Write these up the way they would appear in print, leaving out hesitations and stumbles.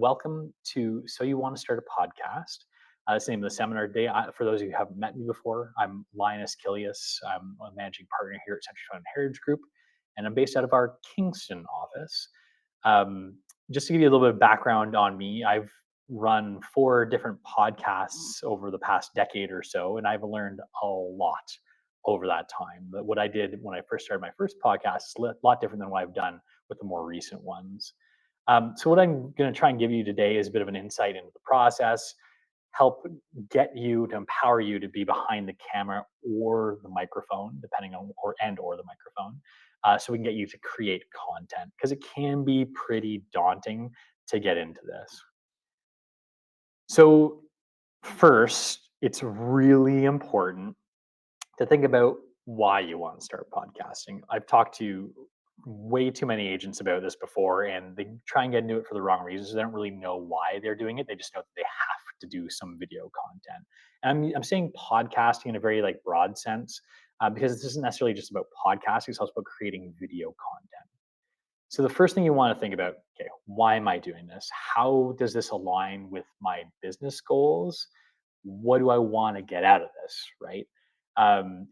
Welcome to So You Want to Start a Podcast. That's the name of the seminar today. For those of you who haven't met me before, I'm Linus Kilius. I'm a managing partner here at Century 21 Heritage Group, and I'm based out of our Kingston office. Um, just to give you a little bit of background on me, I've run 4 different podcasts over the past decade or so, and I've learned a lot over that time. But what I did when I first started my first podcast is a lot different than what I've done with the more recent ones. So what I'm going to try and give you today is a bit of an insight into the process, help get you to empower you to be behind the camera or the microphone, depending on or the microphone, so we can get you to create content because it can be pretty daunting to get into this. So first, it's really important to think about why you want to start podcasting. I've talked to way too many agents about this before, and they try and get into it for the wrong reasons. They don't really know why they're doing it. They just know that they have to do some video content. And I'm saying podcasting in a very broad sense because this isn't necessarily just about podcasting. It's also about creating video content. So the first thing you want to think about, okay, why am I doing this? How does this align with my business goals? What do I want to get out of this, right?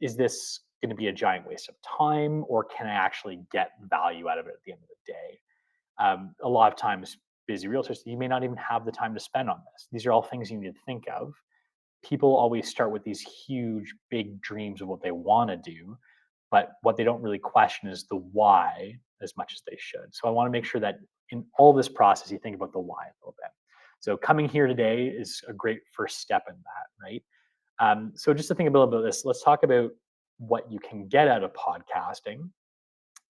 Is this going to be a giant waste of time, or can I actually get value out of it at the end of the day? A lot of times, busy realtors, you may not even have the time to spend on this. These are all things you need to think of. People always start with these huge, big dreams of what they want to do, but what they don't really question is the why as much as they should. So I want to make sure that in all this process, you think about the why a little bit. So coming here today is a great first step in that, right? So just to think a little bit about this, let's talk about what you can get out of podcasting,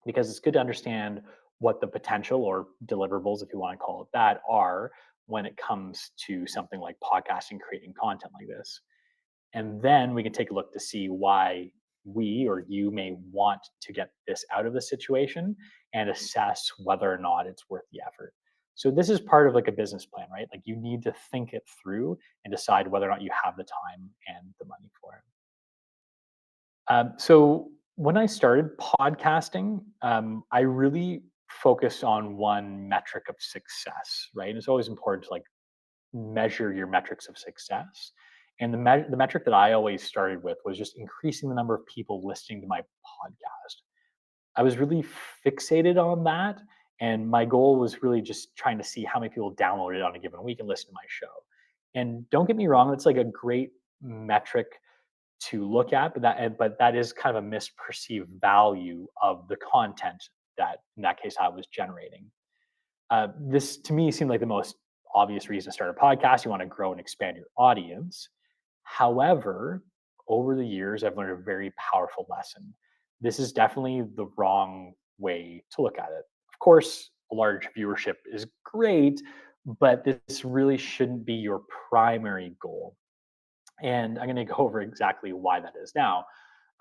because it's good to understand what the potential or deliverables, if you want to call it that, are when it comes to something like podcasting, creating content like this. And then we can take a look to see why we or you may want to get this out of the situation and assess whether or not it's worth the effort. So this is part of like a business plan, right? Like you need to think it through and decide whether or not you have the time and the money for it. So when I started podcasting, I really focused on one metric of success, right? And it's always important to like measure your metrics of success. And the metric that I always started with was just increasing the number of people listening to my podcast. I was really fixated on that. And my goal was really just trying to see how many people downloaded on a given week and listen to my show. And don't get me wrong, it's like a great metric to look at, but that is kind of a misperceived value of the content that in that case I was generating. This to me seemed like the most obvious reason to start a podcast. You want to grow and expand your audience. However, over the years, I've learned a very powerful lesson. This is definitely the wrong way to look at it. Of course, a large viewership is great, but this really shouldn't be your primary goal. And I'm going to go over exactly why that is now.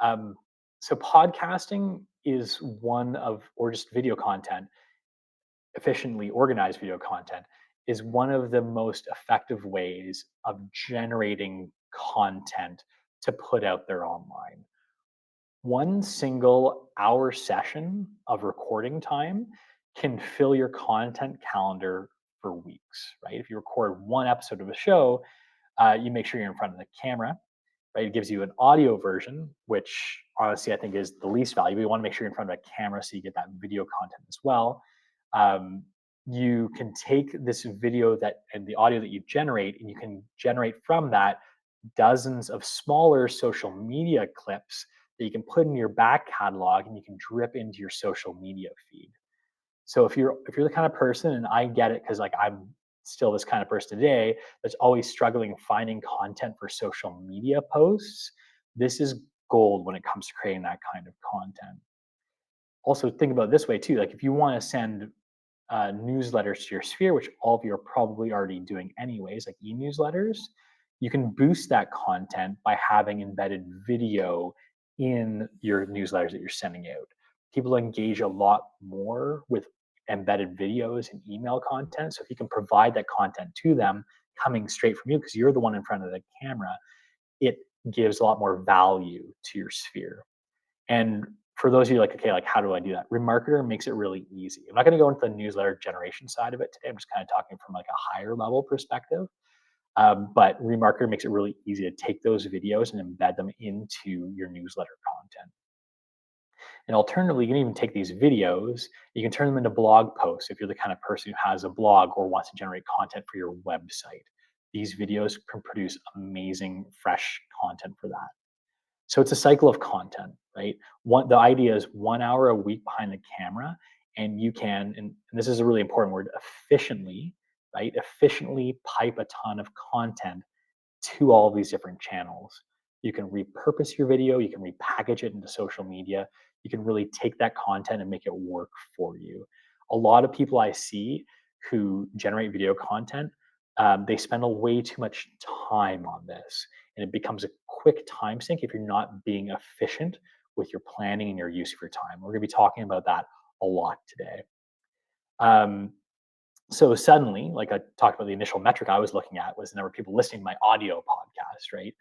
Um, so, podcasting is one of, or just video content, efficiently organized video content is one of the most effective ways of generating content to put out there online. One single hour session of recording time can fill your content calendar for weeks, right? If you record one episode of a show, you make sure you're in front of the camera, right? It gives you an audio version, which honestly I think is the least valuable. You want to make sure you're in front of a camera so you get that video content as well. Um, you can take this video that and the audio that you generate, and you can generate from that dozens of smaller social media clips that you can put in your back catalog and you can drip into your social media feed. So if you're the kind of person, and I get it because like I'm still this kind of person today that's always struggling finding content for social media posts, this is gold when it comes to creating that kind of content. Also, think about it this way too. Like if you want to send newsletters to your sphere, which all of you are probably already doing anyways, like e-newsletters, you can boost that content by having embedded video in your newsletters that you're sending out. People engage a lot more with embedded videos and email content. So if you can provide that content to them coming straight from you, because you're the one in front of the camera, it gives a lot more value to your sphere. And for those of you like, okay, like how do I do that? Remarketer makes it really easy. I'm not going to go into the newsletter generation side of it today. I'm just kind of talking from like a higher level perspective. But Remarketer makes it really easy to take those videos and embed them into your newsletter content. And alternatively, you can even take these videos, you can turn them into blog posts if you're the kind of person who has a blog or wants to generate content for your website. These videos can produce amazing, fresh content for that. So it's a cycle of content, right? The idea is 1 hour a week behind the camera, and you can, and this is a really important word, efficiently, right? Efficiently pipe a ton of content to all of these different channels. You can repurpose your video, you can repackage it into social media, you can really take that content and make it work for you. A lot of people I see who generate video content, they spend a way too much time on this, and it becomes a quick time sink if you're not being efficient with your planning and your use of your time. We're going to be talking about that a lot today. Um, so suddenly, like I talked about, the initial metric I was looking at was the number of people listening to my audio podcast, right?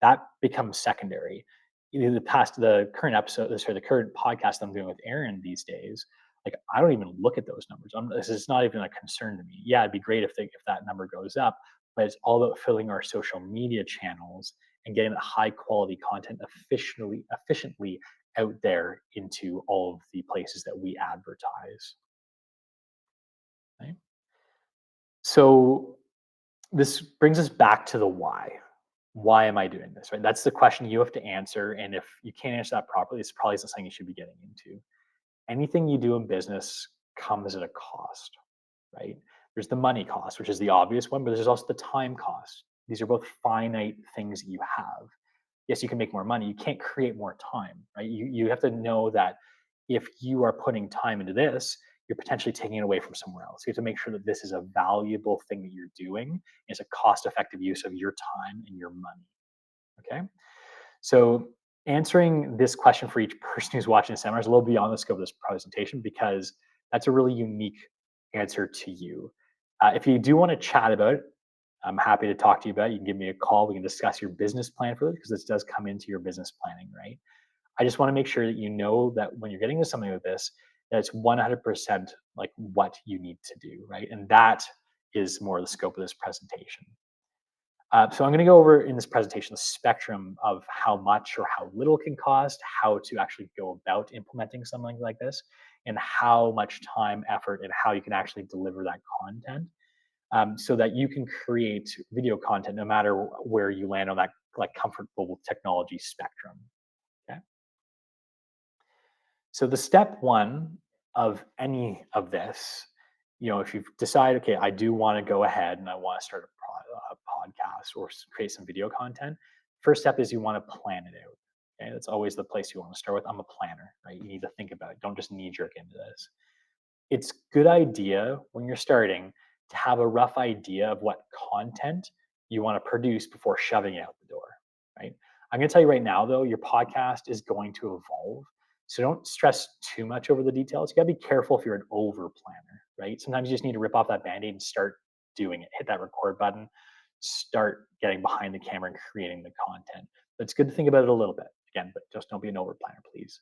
That becomes secondary. The current episode, sorry, the current podcast I'm doing with Aaron these days, like I don't even look at those numbers. This is not even a concern to me. Yeah, it'd be great if that number goes up, but it's all about filling our social media channels and getting the high quality content efficiently out there into all of the places that we advertise. Right? So this brings us back to the why. Why am I doing this? Right? That's the question you have to answer. And if you can't answer that properly, it's probably something you should be getting into. Anything you do in business comes at a cost, right? There's the money cost, which is the obvious one, but there's also the time cost. These are both finite things that you have. Yes, you can make more money. You can't create more time, right? You have to know that if you are putting time into this, you're potentially taking it away from somewhere else. You have to make sure that this is a valuable thing that you're doing. It's a cost-effective use of your time and your money. Okay. So answering this question for each person who's watching the seminar is a little beyond the scope of this presentation because that's a really unique answer to you. If you do want to chat about it, I'm happy to talk to you about it. You can give me a call. We can discuss your business plan for this because this does come into your business planning, right? I just want to make sure that you know that when you're getting into something like this, that it's 100% like what you need to do, right? And that is more the scope of this presentation. So I'm going to go over in this presentation the spectrum of how much or how little can cost, how to actually go about implementing something like this, and how much time, effort, and how you can actually deliver that content, so that you can create video content no matter where you land on that like comfortable technology spectrum. Okay. So the step one of any of this, if you've decided, okay, I do want to go ahead and I want to start a podcast or create some video content, first step is you want to plan it out. Okay, that's always the place you want to start with. I'm a planner, right? You need to think about it. Don't just knee jerk into this. It's good idea when you're starting to have a rough idea of what content you want to produce before shoving it out the door, right? I'm going to tell you right now, though, your podcast is going to evolve. So don't stress too much over the details. You got to be careful if you're an over planner, right? Sometimes you just need to rip off that band-aid and start doing it. Hit that record button, start getting behind the camera and creating the content. But it's good to think about it a little bit again, but just don't be an over planner, please.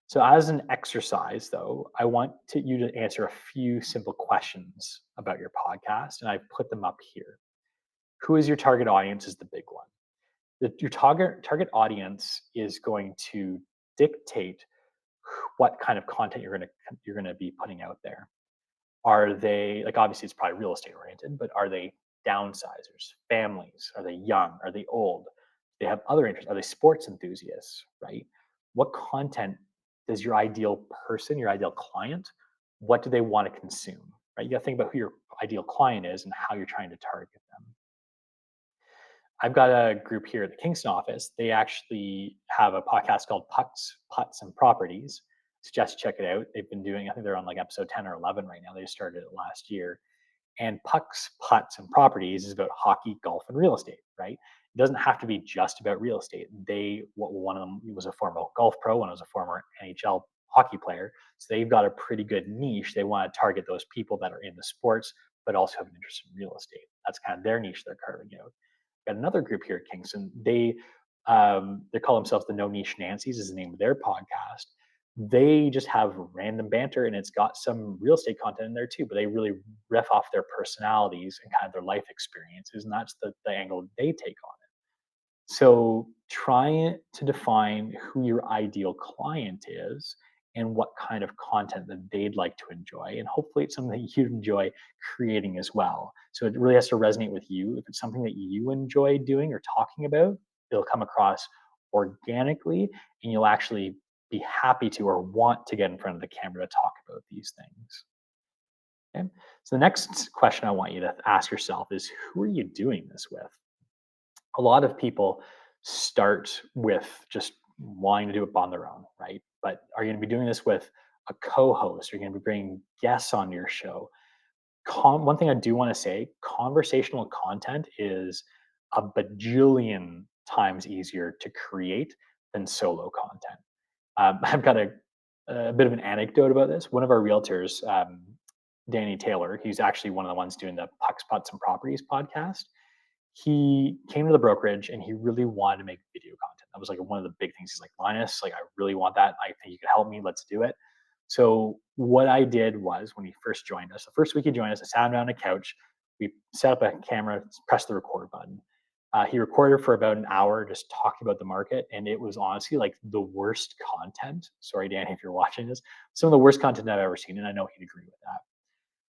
So, as an exercise, though, I want you to answer a few simple questions about your podcast, and I've put them up here. Who is your target audience? Is the big one. Your target audience is going to dictate what kind of content you're gonna be putting out there. Are they like, obviously it's probably real estate oriented, but are they downsizers, families? Are they young? Are they old? They have other interests. Are they sports enthusiasts? Right? What content does your ideal person, your ideal client, what do they want to consume? Right? You got to think about who your ideal client is and how you're trying to target them. I've got a group here at the Kingston office. They actually have a podcast called Pucks, Putts, and Properties. Suggest check it out. They've been doing, I think they're on like episode 10 or 11 right now. They started it last year. And Pucks, Putts, and Properties is about hockey, golf, and real estate, right? It doesn't have to be just about real estate. One of them was a former golf pro, one was a former NHL hockey player. So they've got a pretty good niche. They want to target those people that are in the sports, but also have an interest in real estate. That's kind of their niche they're carving out. Got another group here at Kingston. They They call themselves the No Niche Nancy's is the name of their podcast. They just have random banter and it's got some real estate content in there too, but they really riff off their personalities and kind of their life experiences. And that's the angle they take on it. So try to define who your ideal client is and what kind of content that they'd like to enjoy. And hopefully it's something that you'd enjoy creating as well. So it really has to resonate with you. If it's something that you enjoy doing or talking about, it'll come across organically and you'll actually be happy to or want to get in front of the camera to talk about these things. Okay. So the next question I want you to ask yourself is who are you doing this with? A lot of people start with just wanting to do it on their own, right? But are you going to be doing this with a co-host? Are you going to be bringing guests on your show? One thing I do want to say: conversational content is a bajillion times easier to create than solo content. I've got a bit of an anecdote about this. One of our realtors, Danny Taylor, he's actually one of the ones doing the Pucks, Putts, and Properties podcast. He came to the brokerage and he really wanted to make video content. That was like one of the big things. He's like, Linus, like I really want that. I think you could help me. Let's do it. So what I did was when he first joined us, the first week he joined us, I sat him down on a couch. We set up a camera, pressed the record button. He recorded for about an hour, just talking about the market, and it was honestly like the worst content. Sorry, Danny, if you're watching this, some of the worst content I've ever seen, and I know he'd agree with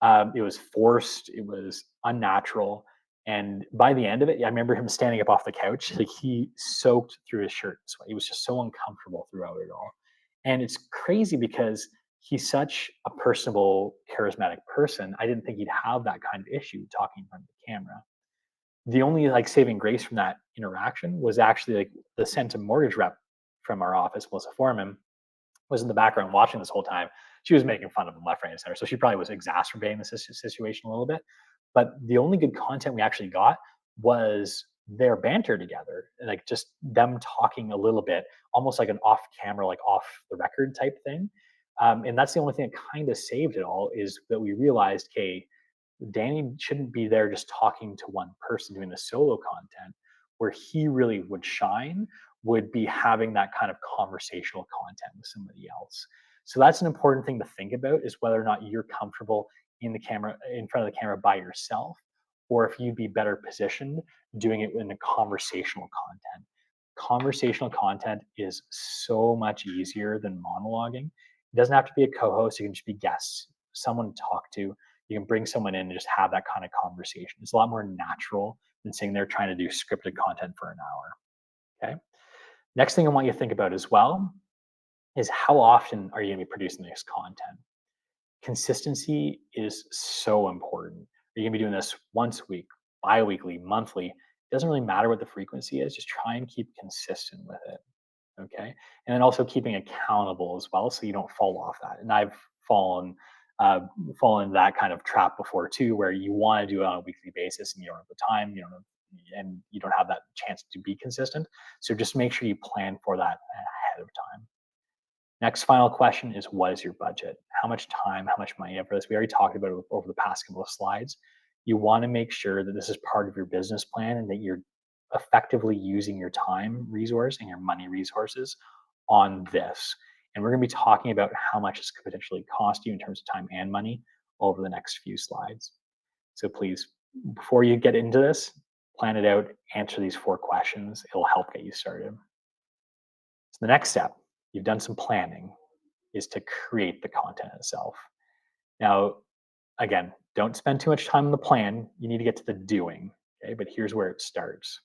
that. It was forced, it was unnatural, and by the end of it, I remember him standing up off the couch, like he soaked through his shirt and sweat. He was just so uncomfortable throughout it all. And it's crazy because he's such a personable, charismatic person. I didn't think he'd have that kind of issue talking in front of the camera. The only like saving grace from that interaction was actually like the Centum mortgage rep from our office, Melissa Foreman, was in the background watching this whole time. She was making fun of him left, right, and center. So she probably was exacerbating the situation a little bit. But the only good content we actually got was their banter together, like just them talking a little bit, almost like an off camera, like off the record type thing. And that's the only thing that kind of saved it all is that we realized, okay, Danny shouldn't be there just talking to one person doing the solo content. Where he really would shine would be having that kind of conversational content with somebody else. So that's an important thing to think about is whether or not you're comfortable in the camera, in front of the camera by yourself, or if you'd be better positioned doing it in a conversational content. Conversational content is so much easier than monologuing. It doesn't have to be a co-host, it can just be guests, someone to talk to. You can bring someone in and just have that kind of conversation. It's a lot more natural than sitting there trying to do scripted content for an hour. Okay. Next thing I want you to think about as well is how often are you going to be producing this content? Consistency is so important. Are you going to be doing this once a week, bi-weekly, monthly? It doesn't really matter what the frequency is. Just try and keep consistent with it. Okay. And then also keeping accountable as well so you don't fall off that. And I've fallen uh, fallen into that kind of trap before too, where you want to do it on a weekly basis and you don't have the time, you don't have, and you don't have that chance to be consistent. So just make sure you plan for that ahead of time. Next final question is what is your budget? How much time, how much money you have for this? We already talked about it over the past couple of slides. You want to make sure that this is part of your business plan and that you're effectively using your time resource and your money resources on this. And we're going to be talking about how much this could potentially cost you in terms of time and money over the next few slides. So please, before you get into this, plan it out, answer these 4 questions. It'll help get you started. So the next step, you've done some planning, is to create the content itself. Now, again, don't spend too much time on the plan. You need to get to the doing. Okay, but here's where it starts.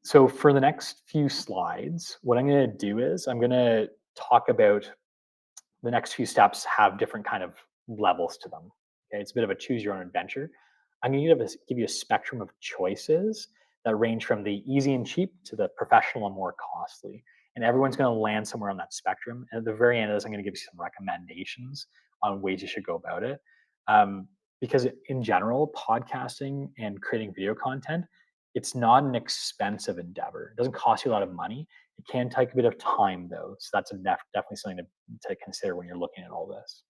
So for the next few slides, what I'm going to do is I'm going to talk about the next few steps have different kind of levels to them. Okay, it's a bit of a choose your own adventure. I'm going to give you a spectrum of choices that range from the easy and cheap to the professional and more costly. And everyone's going to land somewhere on that spectrum. And at the very end of this, I'm going to give you some recommendations on ways you should go about it. Because in general, podcasting and creating video content, it's not an expensive endeavor. It doesn't cost you a lot of money. It can take a bit of time though. So that's definitely something to consider when you're looking at all this.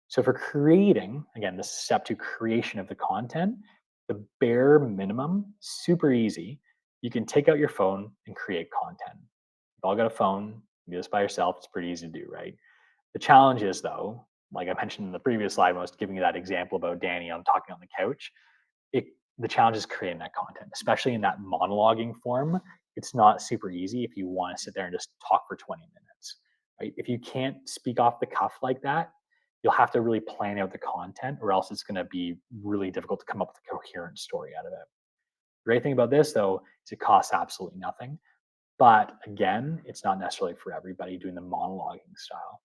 So for creating, again, this is step 2, creation of the content, the bare minimum, super easy. you can take out your phone and create content. You've all got a phone, you do this by yourself, it's pretty easy to do, right? The challenge is though, like I mentioned in the previous slide when I was giving you that example about Danny on talking on the couch, it the challenge is creating that content, especially in that monologuing form. It's not super easy if you want to sit there and just talk for 20 minutes, right? If you can't speak off the cuff like that, you'll have to really plan out the content, or else it's going to be really difficult to come up with a coherent story out of it. The great thing about this, though, is it costs absolutely nothing. But again, it's not necessarily for everybody doing the monologuing style.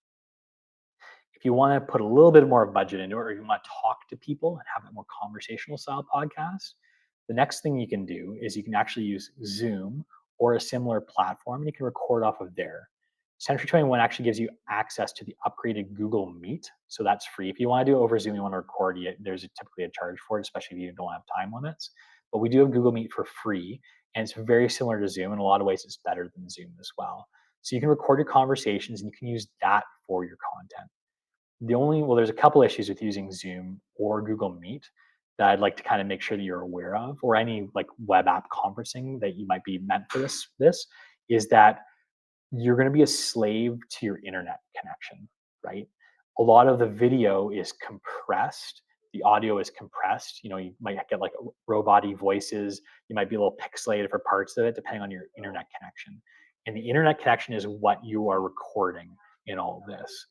If you want to put a little bit more budget into it, or you want to talk to people and have a more conversational style podcast, the next thing you can do is you can actually use Zoom or a similar platform, and you can record off of there. Century 21 actually gives you access to the upgraded Google Meet, so that's free. If you want to do it over Zoom, you want to record, there's typically a charge for it, especially if you don't have time limits. But we do have Google Meet for free, and it's very similar to Zoom. In a lot of ways, it's better than Zoom as well. So you can record your conversations, and you can use that for your content. There's a couple issues with using Zoom or Google Meet that I'd like to kind of make sure that you're aware of, or any like web app conferencing that you might be meant for this is that you're going to be a slave to your internet connection, right? A lot of the video is compressed, the audio is compressed. You might get like robot-y voices, you might be a little pixelated for parts of it, depending on your internet connection. And the internet connection is what you are recording in all of this.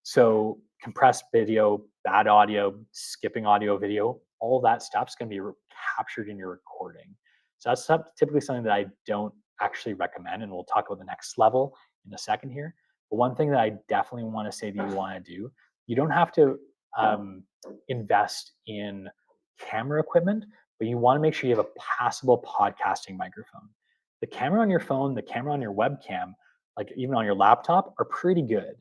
So compressed video, bad audio, skipping audio, video, all that stuff is going to be captured in your recording. So that's typically something that I don't actually recommend, and we'll talk about the next level in a second here. But one thing that I definitely want to say that you want to do, you don't have to invest in camera equipment, but you want to make sure you have a passable podcasting microphone. The camera on your phone, the camera on your webcam, like even on your laptop, are pretty good.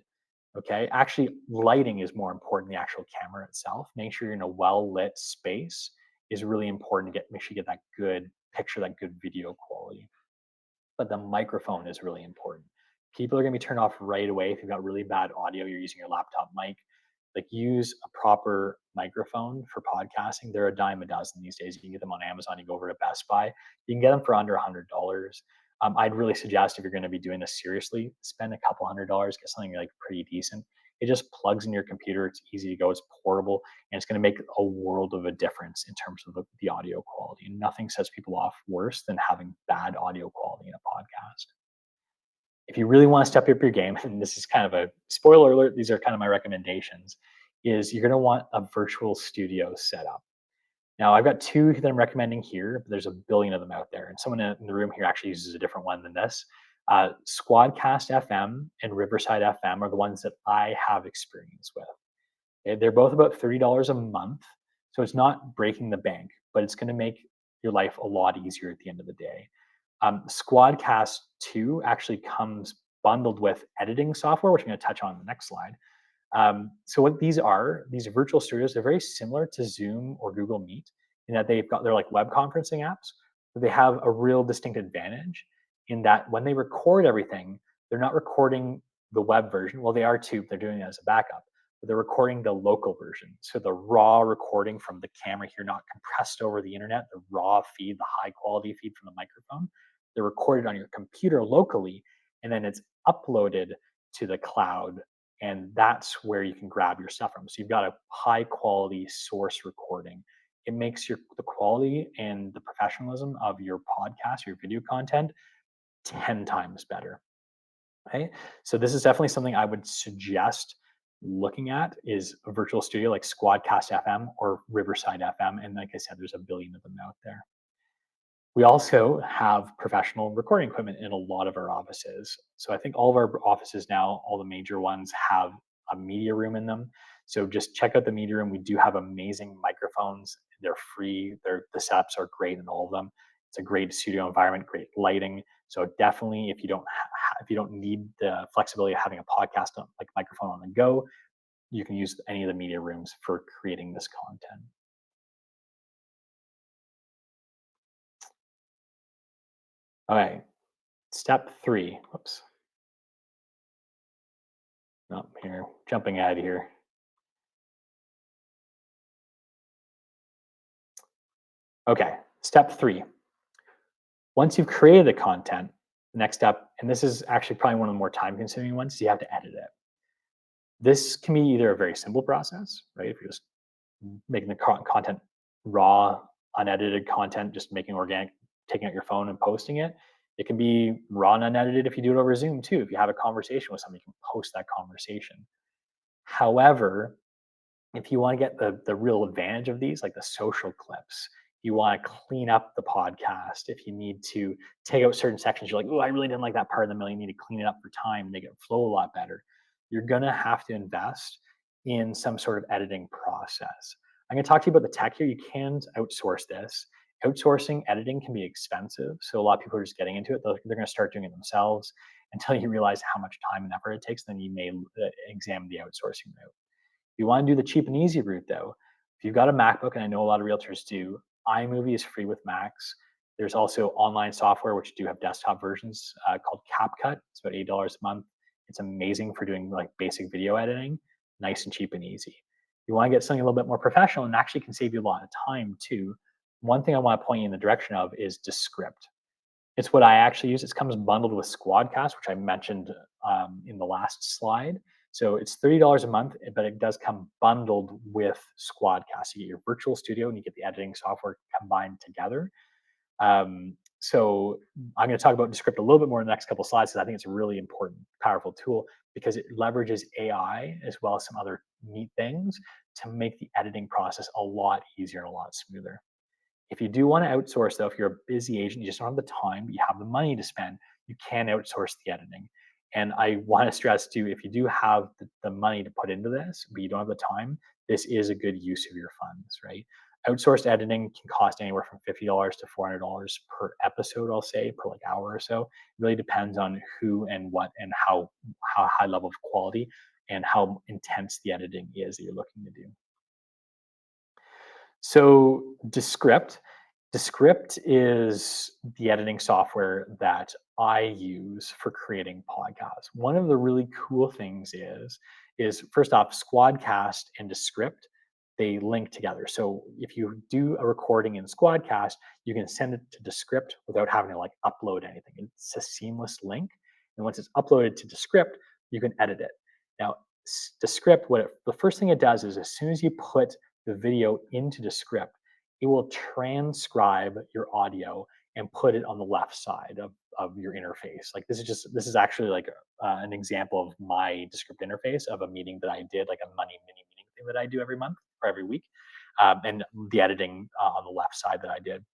Okay, actually, lighting is more important than the actual camera itself. Make sure you're in a well-lit space is really important to make sure you get that good picture, that good video quality. But the microphone is really important. People are going to be turned off right away if you've got really bad audio, you're using your laptop mic. Like, use a proper microphone for podcasting. They're a dime a dozen these days. You can get them on Amazon. You go over to Best Buy, you can get them for under $100. I'd really suggest, if you're going to be doing this seriously, spend a couple $100, get something like pretty decent. It just plugs in your computer. It's easy to go. It's portable, and it's going to make a world of a difference in terms of the audio quality. And nothing sets people off worse than having bad audio quality in a podcast. If you really want to step up your game, and this is kind of a spoiler alert, these are kind of my recommendations, is you're going to want a virtual studio setup. Now, I've got two that I'm recommending here, but there's a billion of them out there. And someone in the room here actually uses a different one than this. Squadcast FM and Riverside FM are the ones that I have experience with. Okay, they're both about $30 a month. So it's not breaking the bank, but it's going to make your life a lot easier at the end of the day. Squadcast 2 actually comes bundled with editing software, which I'm going to touch on in the next slide. So what these virtual studios, they're very similar to Zoom or Google Meet in that they're like web conferencing apps, but they have a real distinct advantage in that when they record everything, they're not recording the web version. Well, they are too, they're doing it as a backup, but they're recording the local version. So the raw recording from the camera here, not compressed over the internet, the raw feed, the high quality feed from the microphone, they're recorded on your computer locally, and then it's uploaded to the cloud, and that's where you can grab your stuff from. So you've got a high quality source recording. It makes the quality and the professionalism of your podcast, your video content, 10 times better. Okay, so this is definitely something I would suggest looking at, is a virtual studio like Squadcast FM or Riverside FM. And like I said, there's a billion of them out there. We also have professional recording equipment in a lot of our offices. So I think all of our offices now, all the major ones, have a media room in them. So just check out the media room. We do have amazing microphones. They're free. The setups are great in all of them. It's a great studio environment, great lighting. So definitely, if you don't need the flexibility of having a podcast like microphone on the go, you can use any of the media rooms for creating this content. All right, step 3. Whoops. No, here, jumping ahead here. Okay, step 3. Once you've created the content, the next step, and this is actually probably one of the more time consuming ones, is you have to edit it. This can be either a very simple process, right? If you're just making the content raw, unedited content, just making organic, taking out your phone and posting it. It can be raw and unedited if you do it over Zoom too. If you have a conversation with somebody, you can post that conversation. However, if you want to get the real advantage of these, like the social clips, you want to clean up the podcast. If you need to take out certain sections, you're like, oh, I really didn't like that part of the middle. You need to clean it up for time and make it flow a lot better. You're going to have to invest in some sort of editing process. I'm going to talk to you about the tech here. You can outsource this. Outsourcing editing can be expensive. So a lot of people are just getting into it. They're going to start doing it themselves until you realize how much time and effort it takes. Then you may examine the outsourcing route. If you want to do the cheap and easy route, though, if you've got a MacBook, and I know a lot of realtors do, iMovie is free with Macs. There's also online software which do have desktop versions called CapCut. It's about $8 a month. It's amazing for doing like basic video editing, nice and cheap and easy. You want to get something a little bit more professional and actually can save you a lot of time too. One thing I want to point you in the direction of is Descript. It's what I actually use. It comes bundled with Squadcast, which I mentioned in the last slide. So it's $30 a month, but it does come bundled with Squadcast. You get your virtual studio and you get the editing software combined together. So I'm going to talk about Descript a little bit more in the next couple of slides because I think it's a really important, powerful tool because it leverages AI as well as some other neat things to make the editing process a lot easier and a lot smoother. If you do want to outsource, though, if you're a busy agent, you just don't have the time, but you have the money to spend, you can outsource the editing. And I want to stress too, if you do have the money to put into this, but you don't have the time, this is a good use of your funds, right? Outsourced editing can cost anywhere from $50 to $400 per episode, I'll say, per like hour or so. It really depends on who and what and how high level of quality and how intense the editing is that you're looking to do. So Descript is the editing software that I use for creating podcasts. One of the really cool things is first off, Squadcast and Descript, they link together. So if you do a recording in Squadcast, you can send it to Descript without having to like upload anything. It's a seamless link. And once it's uploaded to Descript, you can edit it. Now, Descript, the first thing it does is as soon as you put the video into Descript, it will transcribe your audio and put it on the left side of your interface. Like this is actually like an example of my Descript interface of a meeting that I did, like a money mini meeting thing that I do every month or every week, and the editing on the left side that I did.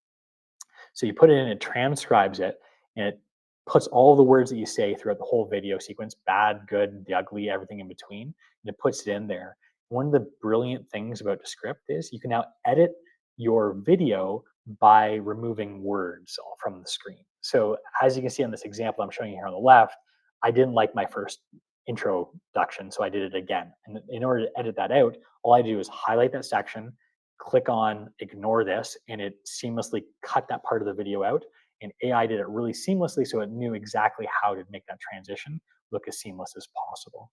So you put it in, it transcribes it, and it puts all the words that you say throughout the whole video sequence, bad, good, the ugly, everything in between, and it puts it in there. One of the brilliant things about Descript is you can now edit your video by removing words from the screen. So as you can see on this example I'm showing you here on the left, I didn't like my first introduction, so I did it again. And in order to edit that out, all I do is highlight that section, click on ignore this, and it seamlessly cut that part of the video out. And AI did it really seamlessly, so it knew exactly how to make that transition look as seamless as possible.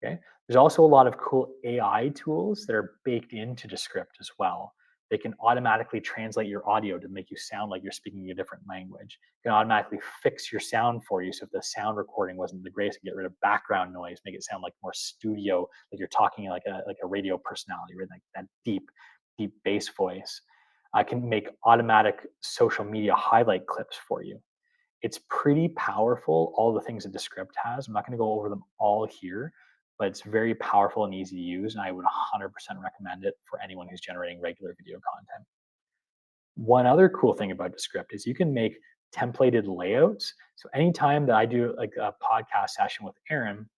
Okay. There's also a lot of cool AI tools that are baked into Descript as well. They can automatically translate your audio to make you sound like you're speaking a different language. It can automatically fix your sound for you. So if the sound recording wasn't the greatest, get rid of background noise, make it sound like more studio, like you're talking like a radio personality, right? Like that deep bass voice. I can make automatic social media highlight clips for you. It's pretty powerful, all the things that Descript has. I'm not going to go over them all here, but it's very powerful and easy to use. And I would 100% recommend it for anyone who's generating regular video content. One other cool thing about Descript is you can make templated layouts. So anytime that I do like a podcast session with Aaron,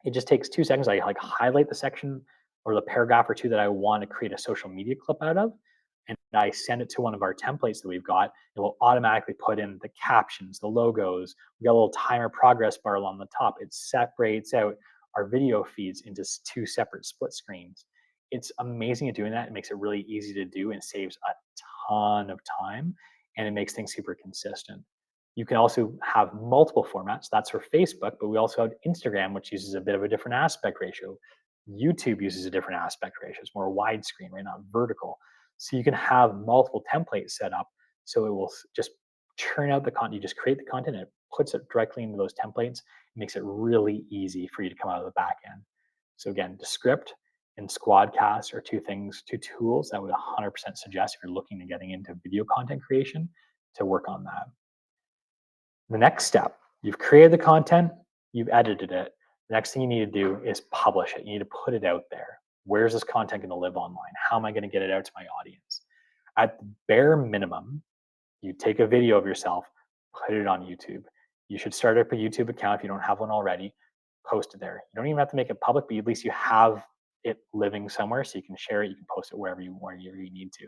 it just takes 2 seconds. I like highlight the section or the paragraph or two that I want to create a social media clip out of, and I send it to one of our templates that we've got. It will automatically put in the captions, the logos. We got a little timer progress bar along the top. It separates out our video feeds into 2 separate split screens. It's amazing at doing that. It makes it really easy to do and saves a ton of time, and it makes things super consistent. You can also have multiple formats. That's for Facebook, but we also have Instagram, which uses a bit of a different aspect ratio. YouTube uses a different aspect ratio. It's more widescreen, right? Not vertical. So you can have multiple templates set up so it will just churn out the content. You just create the content, and it puts it directly into those templates. It makes it really easy for you to come out of the back end. So again, Descript and Squadcast are two tools that I would 100% suggest if you're looking to getting into video content creation to work on that. The next step, you've created the content, you've edited it. The next thing you need to do is publish it. You need to put it out there. Where's this content going to live online? How am I going to get it out to my audience? At the bare minimum, you take a video of yourself, put it on YouTube. You should start up a YouTube account if you don't have one already, post it there. You don't even have to make it public, but at least you have it living somewhere so you can share it, you can post it wherever you need to.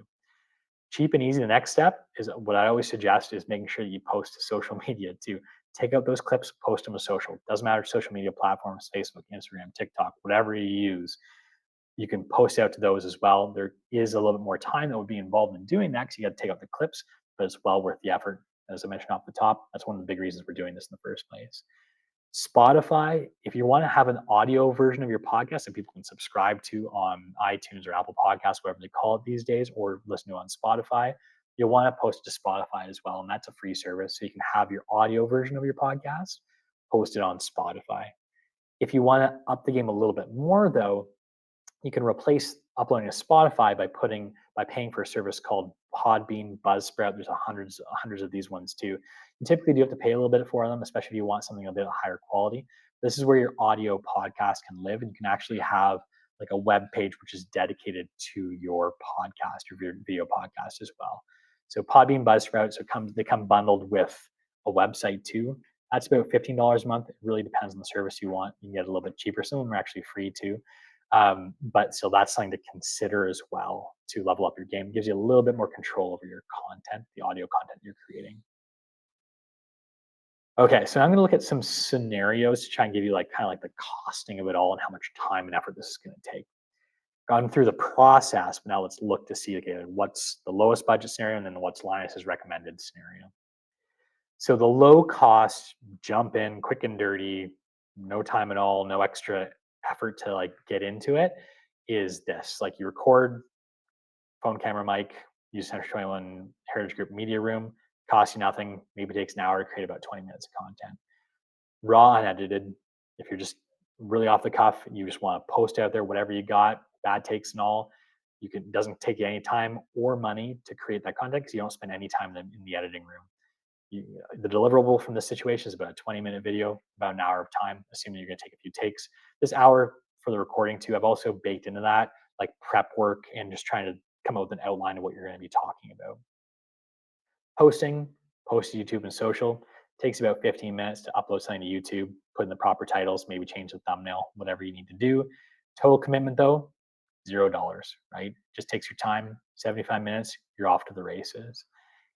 Cheap and easy. The next step is what I always suggest is making sure that you post to social media too. Take out those clips, post them to social. Doesn't matter, social media platforms, Facebook, Instagram, TikTok, whatever you use, you can post out to those as well. There is a little bit more time that would be involved in doing that because you got to take out the clips, but it's well worth the effort. As I mentioned off the top, that's one of the big reasons we're doing this in the first place. Spotify, if you want to have an audio version of your podcast that people can subscribe to on iTunes or Apple Podcasts, whatever they call it these days, or listen to on Spotify, you'll want to post it to Spotify as well. And that's a free service. So you can have your audio version of your podcast posted on Spotify. If you want to up the game a little bit more, though, you can replace uploading to Spotify by paying for a service called Podbean, Buzzsprout. There's hundreds of these ones too. You typically do have to pay a little bit for them, especially if you want something a bit higher quality. This is where your audio podcast can live, and you can actually have like a web page which is dedicated to your podcast, your video podcast as well. So Podbean, Buzzsprout, they come bundled with a website too. That's about $15 a month. It really depends on the service you want. You can get a little bit cheaper. Some of them are actually free too. But so that's something to consider as well to level up your game. It gives you a little bit more control over your content, the audio content you're creating. Okay, so I'm going to look at some scenarios to try and give you kind of like the costing of it all and how much time and effort this is going to take. Gone through the process, but now let's look to see, okay, what's the lowest budget scenario and then what's Linus's recommended scenario. So the low cost, jump in quick and dirty, no time at all, no extra effort to get into it, is this. You record, phone, camera, mic, use Century 21 Heritage Group Media Room, costs you nothing, maybe takes an hour to create about 20 minutes of content. Raw, unedited, if you're just really off the cuff, you just want to post out there whatever you got, bad takes and all, it doesn't take you any time or money to create that content because you don't spend any time in the editing room. The deliverable from this situation is about a 20-minute video, about an hour of time, assuming you're going to take a few takes. This hour for the recording too, I've also baked into that prep work and just trying to come up with an outline of what you're going to be talking about. Post to YouTube and social takes about 15 minutes to upload something to YouTube, put in the proper titles, maybe change the thumbnail, whatever you need to do. Total commitment though, $0, right? Just takes your time, 75 minutes, you're off to the races.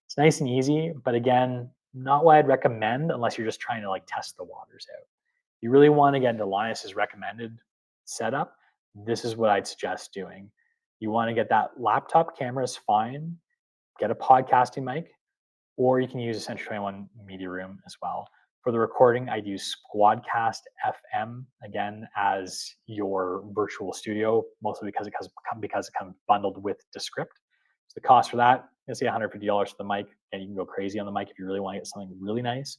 It's nice and easy, but again, not what I'd recommend unless you're just trying to test the waters out. You really want to get into Linus's recommended setup. This is what I'd suggest doing. You want to get that laptop camera is fine. Get a podcasting mic, or you can use a Century 21 Media Room as well. For the recording, I'd use Squadcast FM again as your virtual studio, mostly because it comes bundled with Descript. So the cost for that is say $150 for the mic, and you can go crazy on the mic if you really want to get something really nice.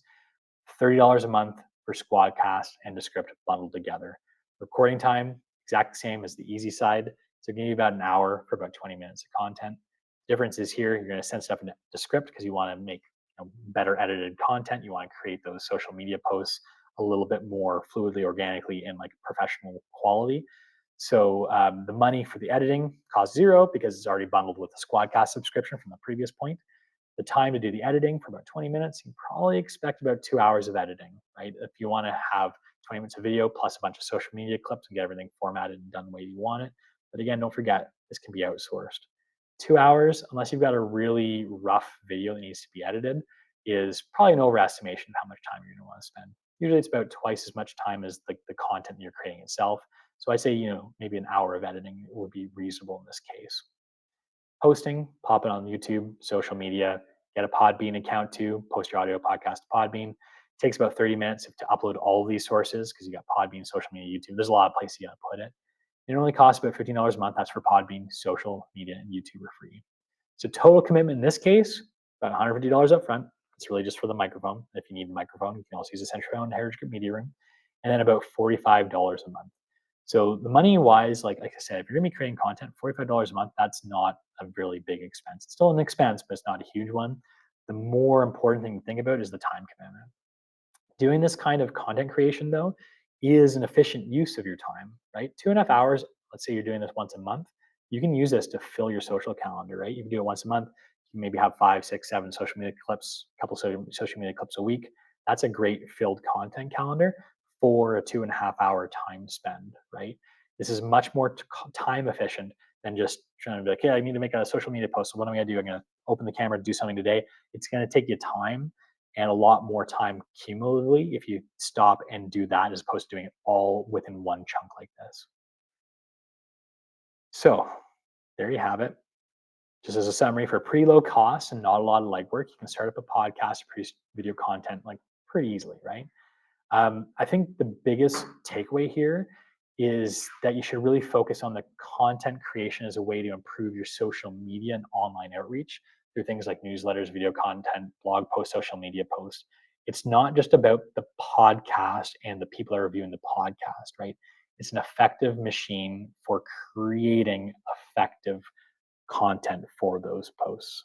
$30 a month for Squadcast and Descript bundled together. Recording time, exact same as the easy side. So give you about an hour for about 20 minutes of content. Difference is here, you're going to send stuff into Descript because you want to make better edited content. You want to create those social media posts a little bit more fluidly, organically, and professional quality. So the money for the editing costs $0 because it's already bundled with the Squadcast subscription from the previous point. The time to do the editing for about 20 minutes, you probably expect about 2 hours of editing, right? If you want to have 20 minutes of video plus a bunch of social media clips and get everything formatted and done the way you want it. But again, don't forget, this can be outsourced. 2 hours, unless you've got a really rough video that needs to be edited, is probably an overestimation of how much time you're going to want to spend. Usually it's about twice as much time as the content you're creating itself. So I say, maybe an hour of editing would be reasonable in this case. Posting, pop it on YouTube, social media, get a Podbean account too, post your audio podcast to Podbean. It takes about 30 minutes to upload all of these sources because you got Podbean, social media, YouTube. There's a lot of places you got to put it. It only costs about $15 a month. That's for Podbean, social media, and YouTube are free. So total commitment in this case, about $150 up front, It's really just for the microphone. If you need a microphone, you can also use the Centurion Heritage Group Media Room. And then about $45 a month. So the money wise, like I said, if you're gonna be creating content, $45 a month, that's not a really big expense. It's still an expense, but it's not a huge one. The more important thing to think about is the time commitment. Doing this kind of content creation though is an efficient use of your time, right? 2.5 hours, let's say you're doing this once a month, you can use this to fill your social calendar, right? You can do it once a month. You maybe have 5, 6, 7 social media clips, a couple social media clips a week. That's a great filled content calendar for a 2.5 hour time spend, right? This is much more time efficient than just trying to be like, hey, I need to make a social media post. So what am I gonna do? I'm gonna open the camera, do something today. It's gonna take you time and a lot more time cumulatively if you stop and do that as opposed to doing it all within one chunk like this. So there you have it. Just as a summary, for pretty low cost and not a lot of legwork, you can start up a podcast, produce video content like pretty easily, right? I think the biggest takeaway here is that you should really focus on the content creation as a way to improve your social media and online outreach through things like newsletters, video content, blog posts, social media posts. It's not just about the podcast and the people are reviewing the podcast, right? It's an effective machine for creating effective content for those posts.